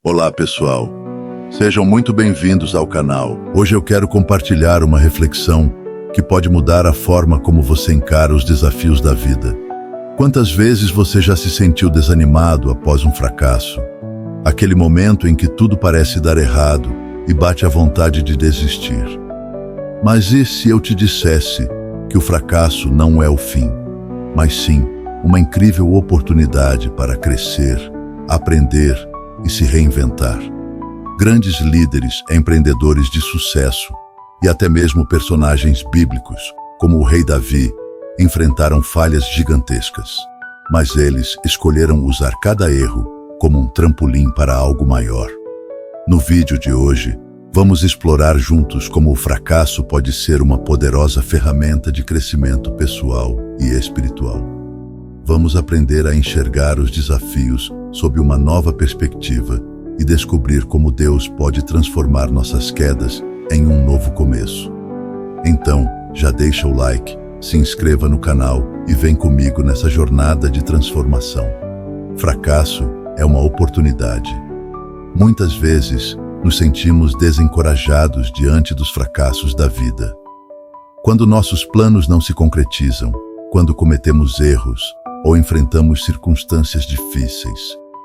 Olá pessoal, sejam muito bem-vindos ao canal. Hoje eu quero compartilhar uma reflexão que pode mudar a forma como você encara os desafios da vida. Quantas vezes você já se sentiu desanimado após um fracasso? Aquele momento em que tudo parece dar errado e bate a vontade de desistir. Mas e se eu te dissesse que o fracasso não é o fim, mas sim uma incrível oportunidade para crescer, aprender e se reinventar? Grandes líderes, empreendedores de sucesso e até mesmo personagens bíblicos, como o rei Davi, enfrentaram falhas gigantescas. Mas eles escolheram usar cada erro como um trampolim para algo maior. No vídeo de hoje, vamos explorar juntos como o fracasso pode ser uma poderosa ferramenta de crescimento pessoal e espiritual. Vamos aprender a enxergar os desafios sob uma nova perspectiva e descobrir como Deus pode transformar nossas quedas em um novo começo. Então, já deixa o like, se inscreva no canal e vem comigo nessa jornada de transformação. Fracasso é uma oportunidade. Muitas vezes, nos sentimos desencorajados diante dos fracassos da vida. Quando nossos planos não se concretizam, quando cometemos erros ou enfrentamos circunstâncias difíceis,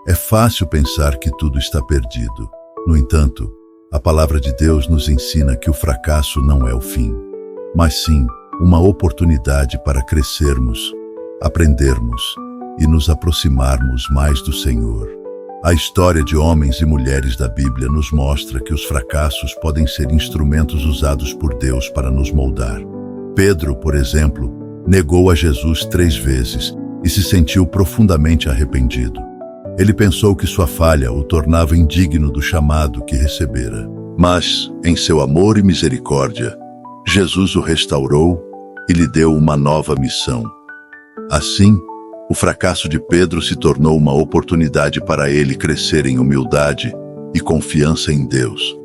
é fácil pensar que tudo está perdido. No entanto, a palavra de Deus nos ensina que o fracasso não é o fim, mas sim uma oportunidade para crescermos, aprendermos e nos aproximarmos mais do Senhor. A história de homens e mulheres da Bíblia nos mostra que os fracassos podem ser instrumentos usados por Deus para nos moldar. Pedro, por exemplo, negou a Jesus 3 vezes e se sentiu profundamente arrependido. Ele pensou que sua falha o tornava indigno do chamado que recebera. Mas, em seu amor e misericórdia, Jesus o restaurou e lhe deu uma nova missão. Assim, o fracasso de Pedro se tornou uma oportunidade para ele crescer em humildade e confiança em Deus.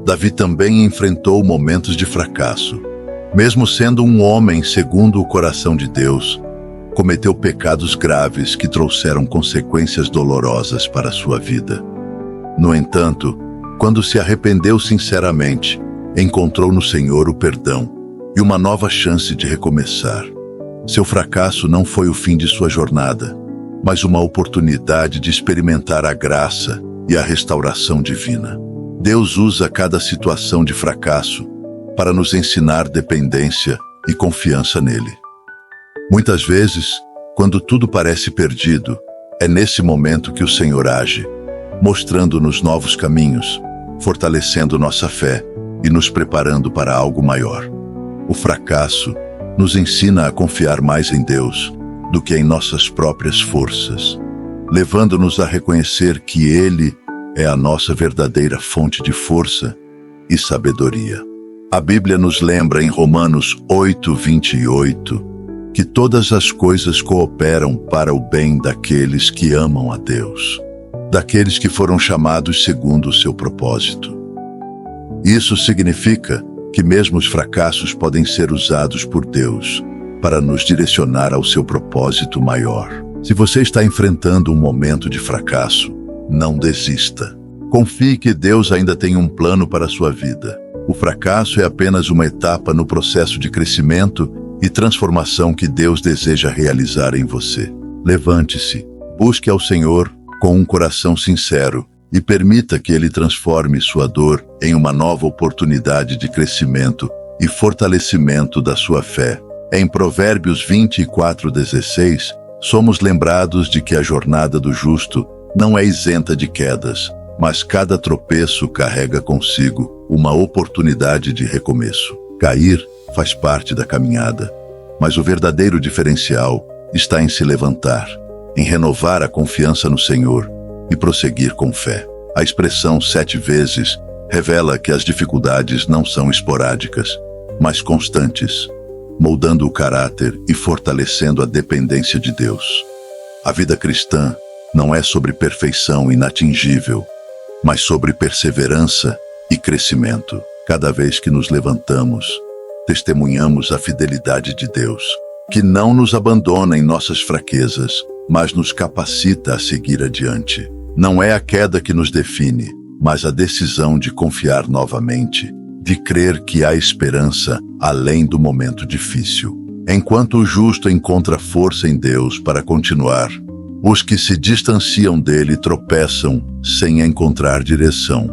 Davi também enfrentou momentos de fracasso. Mesmo sendo um homem segundo o coração de Deus, cometeu pecados graves que trouxeram consequências dolorosas para sua vida. No entanto, quando se arrependeu sinceramente, encontrou no Senhor o perdão e uma nova chance de recomeçar. Seu fracasso não foi o fim de sua jornada, mas uma oportunidade de experimentar a graça e a restauração divina. Deus usa cada situação de fracasso para nos ensinar dependência e confiança nele. Muitas vezes, quando tudo parece perdido, é nesse momento que o Senhor age, mostrando-nos novos caminhos, fortalecendo nossa fé e nos preparando para algo maior. O fracasso nos ensina a confiar mais em Deus do que em nossas próprias forças, levando-nos a reconhecer que Ele é a nossa verdadeira fonte de força e sabedoria. A Bíblia nos lembra em Romanos 8:28 que todas as coisas cooperam para o bem daqueles que amam a Deus, daqueles que foram chamados segundo o seu propósito. Isso significa que mesmo os fracassos podem ser usados por Deus para nos direcionar ao seu propósito maior. Se você está enfrentando um momento de fracasso, não desista. Confie que Deus ainda tem um plano para a sua vida. O fracasso é apenas uma etapa no processo de crescimento e transformação que Deus deseja realizar em você. Levante-se, busque ao Senhor com um coração sincero e permita que Ele transforme sua dor em uma nova oportunidade de crescimento e fortalecimento da sua fé. Em Provérbios 24:16, somos lembrados de que a jornada do justo não é isenta de quedas, mas cada tropeço carrega consigo uma oportunidade de recomeço. Cair faz parte da caminhada, mas o verdadeiro diferencial está em se levantar, em renovar a confiança no Senhor e prosseguir com fé. A expressão 7 vezes revela que as dificuldades não são esporádicas, mas constantes, moldando o caráter e fortalecendo a dependência de Deus. A vida cristã não é sobre perfeição inatingível, mas sobre perseverança e crescimento. Cada vez que nos levantamos, testemunhamos a fidelidade de Deus, que não nos abandona em nossas fraquezas, mas nos capacita a seguir adiante. Não é a queda que nos define, mas a decisão de confiar novamente, de crer que há esperança além do momento difícil. Enquanto o justo encontra força em Deus para continuar, os que se distanciam dele tropeçam sem encontrar direção.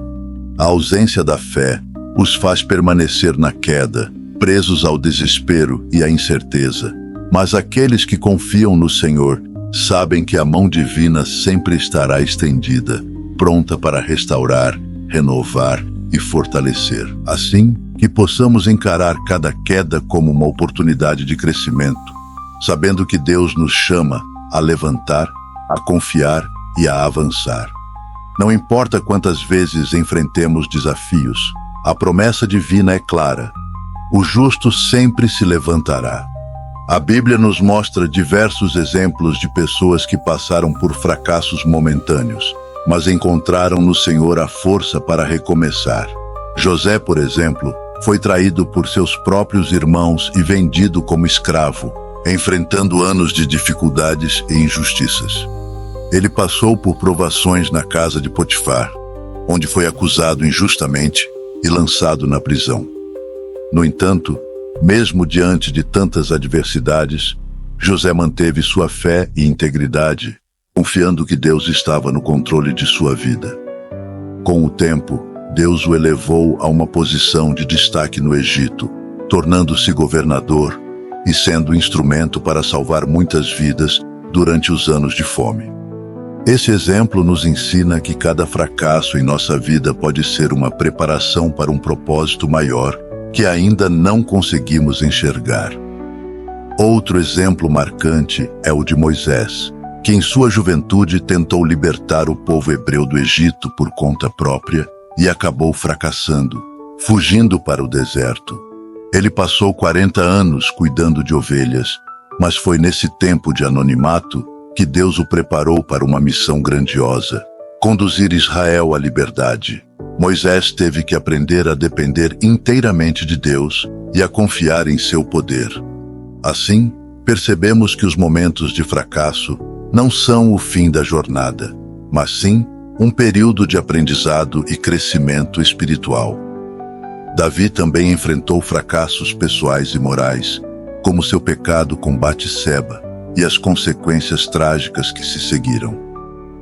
A ausência da fé os faz permanecer na queda, presos ao desespero e à incerteza. Mas aqueles que confiam no Senhor sabem que a mão divina sempre estará estendida, pronta para restaurar, renovar e fortalecer. Assim, que possamos encarar cada queda como uma oportunidade de crescimento, sabendo que Deus nos chama a levantar, a confiar e a avançar. Não importa quantas vezes enfrentemos desafios, a promessa divina é clara: o justo sempre se levantará. A Bíblia nos mostra diversos exemplos de pessoas que passaram por fracassos momentâneos, mas encontraram no Senhor a força para recomeçar. José, por exemplo, foi traído por seus próprios irmãos e vendido como escravo, enfrentando anos de dificuldades e injustiças. Ele passou por provações na casa de Potifar, onde foi acusado injustamente e lançado na prisão. No entanto, mesmo diante de tantas adversidades, José manteve sua fé e integridade, confiando que Deus estava no controle de sua vida. Com o tempo, Deus o elevou a uma posição de destaque no Egito, tornando-se governador e sendo instrumento para salvar muitas vidas durante os anos de fome. Esse exemplo nos ensina que cada fracasso em nossa vida pode ser uma preparação para um propósito maior que ainda não conseguimos enxergar. Outro exemplo marcante é o de Moisés, que em sua juventude tentou libertar o povo hebreu do Egito por conta própria e acabou fracassando, fugindo para o deserto. Ele passou 40 anos cuidando de ovelhas, mas foi nesse tempo de anonimato que Deus o preparou para uma missão grandiosa: conduzir Israel à liberdade. Moisés teve que aprender a depender inteiramente de Deus e a confiar em seu poder. Assim, percebemos que os momentos de fracasso não são o fim da jornada, mas sim um período de aprendizado e crescimento espiritual. Davi também enfrentou fracassos pessoais e morais, como seu pecado com Batseba e as consequências trágicas que se seguiram.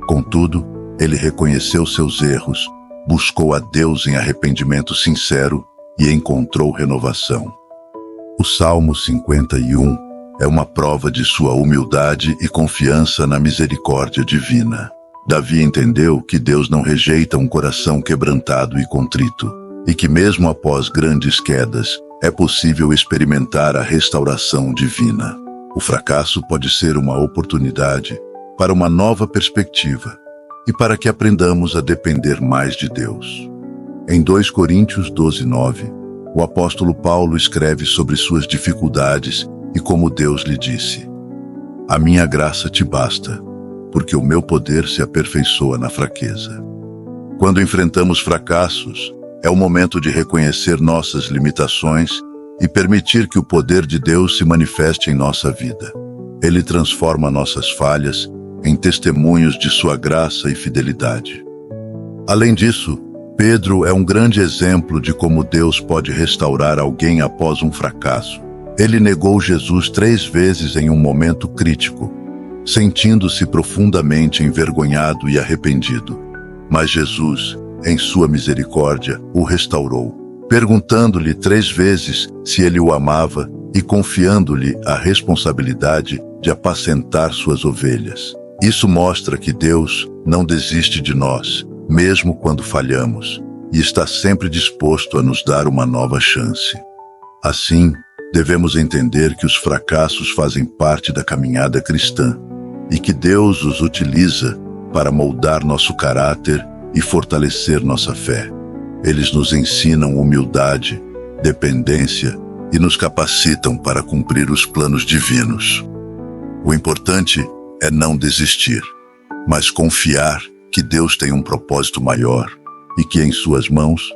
Contudo, ele reconheceu seus erros, buscou a Deus em arrependimento sincero e encontrou renovação. O Salmo 51 é uma prova de sua humildade e confiança na misericórdia divina. Davi entendeu que Deus não rejeita um coração quebrantado e contrito, e que mesmo após grandes quedas, é possível experimentar a restauração divina. O fracasso pode ser uma oportunidade para uma nova perspectiva e para que aprendamos a depender mais de Deus. Em 2 Coríntios 12:9, o apóstolo Paulo escreve sobre suas dificuldades e como Deus lhe disse: "A minha graça te basta, porque o meu poder se aperfeiçoa na fraqueza." Quando enfrentamos fracassos, é o momento de reconhecer nossas limitações e permitir que o poder de Deus se manifeste em nossa vida. Ele transforma nossas falhas em testemunhos de sua graça e fidelidade. Além disso, Pedro é um grande exemplo de como Deus pode restaurar alguém após um fracasso. Ele negou Jesus 3 vezes em um momento crítico, sentindo-se profundamente envergonhado e arrependido. Mas Jesus, em sua misericórdia, o restaurou, perguntando-lhe 3 vezes se ele o amava e confiando-lhe a responsabilidade de apacentar suas ovelhas. Isso mostra que Deus não desiste de nós, mesmo quando falhamos, e está sempre disposto a nos dar uma nova chance. Assim, devemos entender que os fracassos fazem parte da caminhada cristã e que Deus os utiliza para moldar nosso caráter e fortalecer nossa fé. Eles nos ensinam humildade, dependência e nos capacitam para cumprir os planos divinos. O importante é não desistir, mas confiar que Deus tem um propósito maior e que em suas mãos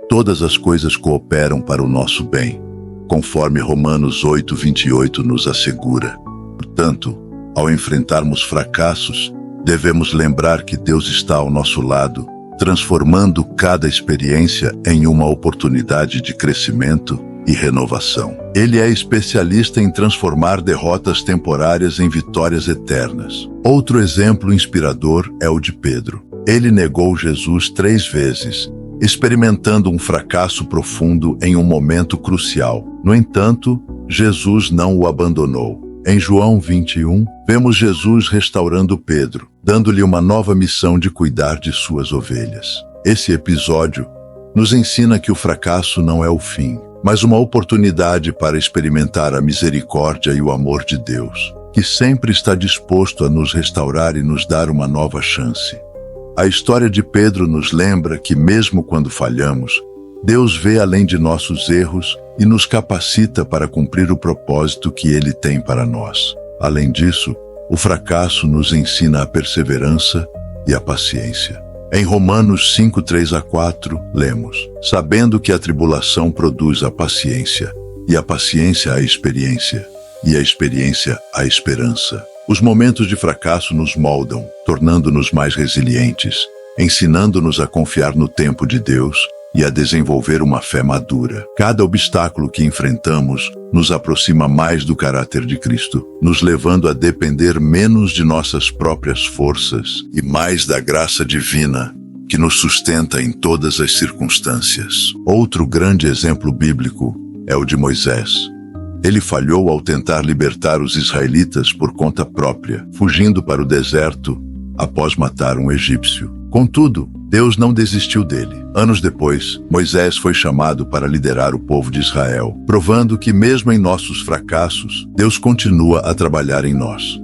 todas as coisas cooperam para o nosso bem, conforme Romanos 8:28 nos assegura. Portanto, ao enfrentarmos fracassos, Devemos lembrar que Deus está ao nosso lado, transformando cada experiência em uma oportunidade de crescimento e renovação. Ele é especialista em transformar derrotas temporárias em vitórias eternas. Outro exemplo inspirador é o de Pedro. Ele negou Jesus 3 vezes, experimentando um fracasso profundo em um momento crucial. No entanto, Jesus não o abandonou. Em João 21, vemos Jesus restaurando Pedro, dando-lhe uma nova missão de cuidar de suas ovelhas. Esse episódio nos ensina que o fracasso não é o fim, mas uma oportunidade para experimentar a misericórdia e o amor de Deus, que sempre está disposto a nos restaurar e nos dar uma nova chance. A história de Pedro nos lembra que, mesmo quando falhamos, Deus vê além de nossos erros e nos capacita para cumprir o propósito que Ele tem para nós. Além disso, o fracasso nos ensina a perseverança e a paciência. Em Romanos 5, 3-4, lemos: sabendo que a tribulação produz a paciência, e a paciência a experiência, e a experiência a esperança. Os momentos de fracasso nos moldam, tornando-nos mais resilientes, ensinando-nos a confiar no tempo de Deus e a desenvolver uma fé madura. Cada obstáculo que enfrentamos nos aproxima mais do caráter de Cristo, nos levando a depender menos de nossas próprias forças e mais da graça divina, que nos sustenta em todas as circunstâncias. Outro grande exemplo bíblico é o de Moisés. Ele falhou ao tentar libertar os israelitas por conta própria, fugindo para o deserto após matar um egípcio. Contudo, Deus não desistiu dele. Anos depois, Moisés foi chamado para liderar o povo de Israel, provando que mesmo em nossos fracassos, Deus continua a trabalhar em nós.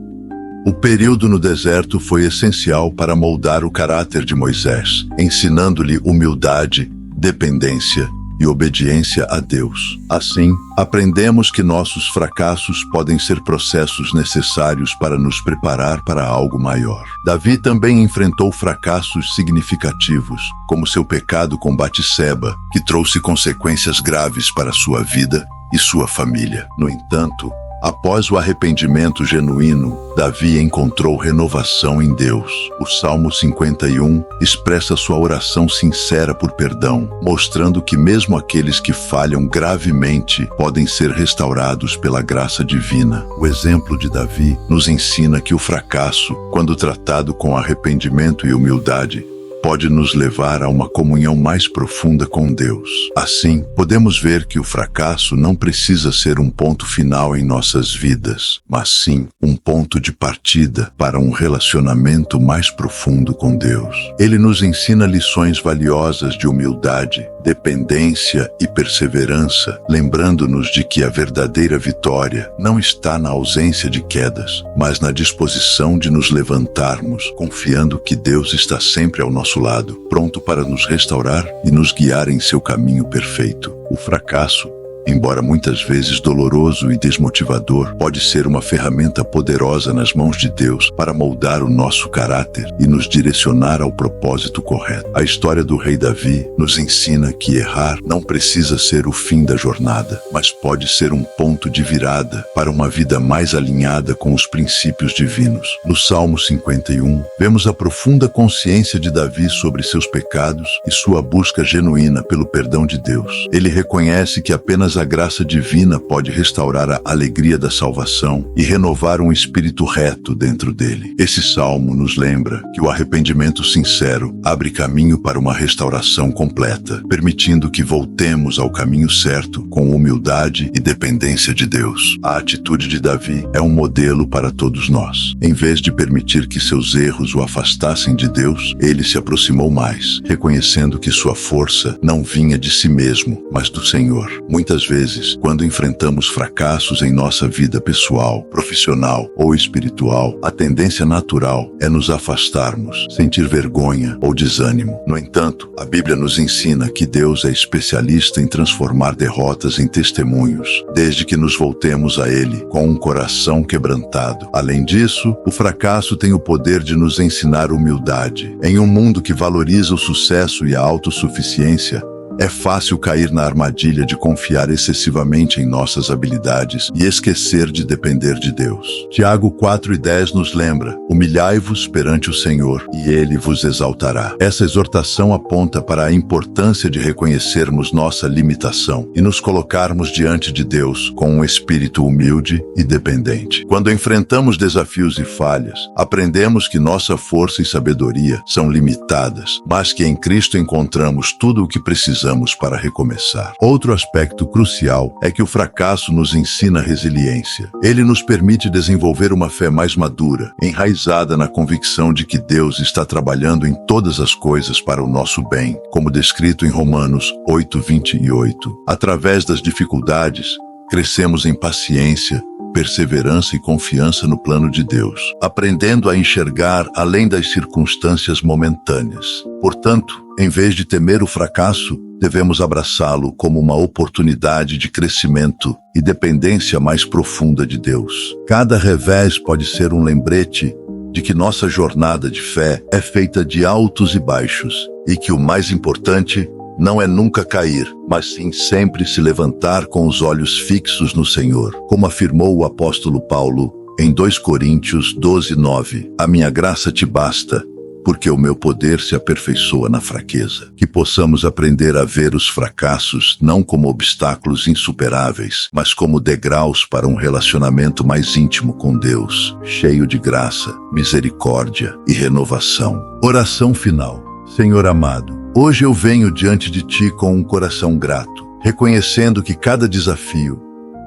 O período no deserto foi essencial para moldar o caráter de Moisés, ensinando-lhe humildade, dependência e obediência a Deus. Assim, aprendemos que nossos fracassos podem ser processos necessários para nos preparar para algo maior. Davi também enfrentou fracassos significativos, como seu pecado com Batseba, que trouxe consequências graves para sua vida e sua família. No entanto, após o arrependimento genuíno, Davi encontrou renovação em Deus. O Salmo 51 expressa sua oração sincera por perdão, mostrando que mesmo aqueles que falham gravemente podem ser restaurados pela graça divina. O exemplo de Davi nos ensina que o fracasso, quando tratado com arrependimento e humildade, pode nos levar a uma comunhão mais profunda com Deus. Assim, podemos ver que o fracasso não precisa ser um ponto final em nossas vidas, mas sim um ponto de partida para um relacionamento mais profundo com Deus. Ele nos ensina lições valiosas de humildade, dependência e perseverança, lembrando-nos de que a verdadeira vitória não está na ausência de quedas, mas na disposição de nos levantarmos, confiando que Deus está sempre ao nosso lado, pronto para nos restaurar e nos guiar em seu caminho perfeito. O fracasso, embora muitas vezes doloroso e desmotivador, pode ser uma ferramenta poderosa nas mãos de Deus para moldar o nosso caráter e nos direcionar ao propósito correto. A história do rei Davi nos ensina que errar não precisa ser o fim da jornada, mas pode ser um ponto de virada para uma vida mais alinhada com os princípios divinos. No Salmo 51, vemos a profunda consciência de Davi sobre seus pecados e sua busca genuína pelo perdão de Deus. Ele reconhece que apenas a graça divina pode restaurar a alegria da salvação e renovar um espírito reto dentro dele. Esse salmo nos lembra que o arrependimento sincero abre caminho para uma restauração completa, permitindo que voltemos ao caminho certo com humildade e dependência de Deus. A atitude de Davi é um modelo para todos nós. Em vez de permitir que seus erros o afastassem de Deus, ele se aproximou mais, reconhecendo que sua força não vinha de si mesmo, mas do Senhor. Muitas vezes, quando enfrentamos fracassos em nossa vida pessoal, profissional ou espiritual, a tendência natural é nos afastarmos, sentir vergonha ou desânimo. No entanto, a Bíblia nos ensina que Deus é especialista em transformar derrotas em testemunhos, desde que nos voltemos a Ele com um coração quebrantado. Além disso, o fracasso tem o poder de nos ensinar humildade. Em um mundo que valoriza o sucesso e a autossuficiência, É fácil cair na armadilha de confiar excessivamente em nossas habilidades e esquecer de depender de Deus. Tiago 4:10 nos lembra: humilhai-vos perante o Senhor, e Ele vos exaltará. Essa exortação aponta para a importância de reconhecermos nossa limitação e nos colocarmos diante de Deus com um espírito humilde e dependente. Quando enfrentamos desafios e falhas, aprendemos que nossa força e sabedoria são limitadas, mas que em Cristo encontramos tudo o que precisamos para recomeçar. Outro aspecto crucial é que o fracasso nos ensina resiliência. Ele nos permite desenvolver uma fé mais madura, enraizada na convicção de que Deus está trabalhando em todas as coisas para o nosso bem, como descrito em Romanos 8:28. Através das dificuldades, crescemos em paciência, perseverança e confiança no plano de Deus, aprendendo a enxergar além das circunstâncias momentâneas. Portanto, em vez de temer o fracasso, devemos abraçá-lo como uma oportunidade de crescimento e dependência mais profunda de Deus. Cada revés pode ser um lembrete de que nossa jornada de fé é feita de altos e baixos, e que o mais importante não é nunca cair, mas sim sempre se levantar com os olhos fixos no Senhor. Como afirmou o apóstolo Paulo em 2 Coríntios 12:9, a minha graça te basta, porque o meu poder se aperfeiçoa na fraqueza. Que possamos aprender a ver os fracassos não como obstáculos insuperáveis, mas como degraus para um relacionamento mais íntimo com Deus, cheio de graça, misericórdia e renovação. Oração final. Senhor amado, hoje eu venho diante de Ti com um coração grato, reconhecendo que cada desafio,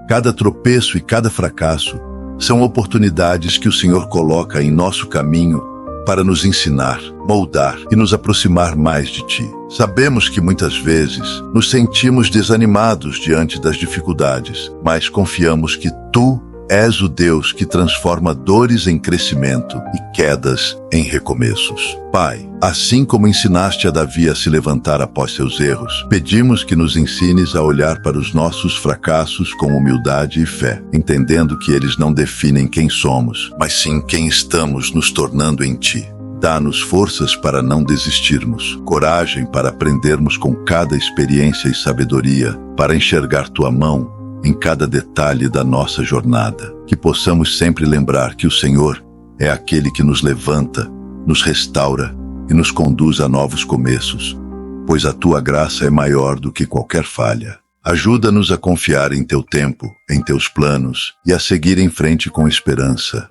cada tropeço e cada fracasso são oportunidades que o Senhor coloca em nosso caminho para nos ensinar, moldar e nos aproximar mais de Ti. Sabemos que muitas vezes nos sentimos desanimados diante das dificuldades, mas confiamos que Tu és o Deus que transforma dores em crescimento e quedas em recomeços. Pai, assim como ensinaste a Davi a se levantar após seus erros, pedimos que nos ensines a olhar para os nossos fracassos com humildade e fé, entendendo que eles não definem quem somos, mas sim quem estamos nos tornando em Ti. Dá-nos forças para não desistirmos, coragem para aprendermos com cada experiência e sabedoria, para enxergar Tua mão em cada detalhe da nossa jornada. Que possamos sempre lembrar que o Senhor é aquele que nos levanta, nos restaura e nos conduz a novos começos, pois a Tua graça é maior do que qualquer falha. Ajuda-nos a confiar em Teu tempo, em Teus planos e a seguir em frente com esperança,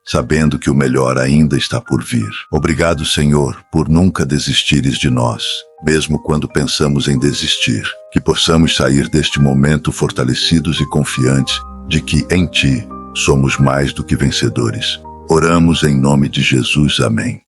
sabendo que o melhor ainda está por vir. Obrigado, Senhor, por nunca desistires de nós, mesmo quando pensamos em desistir. Que possamos sair deste momento fortalecidos e confiantes de que em Ti somos mais do que vencedores. Oramos em nome de Jesus. Amém.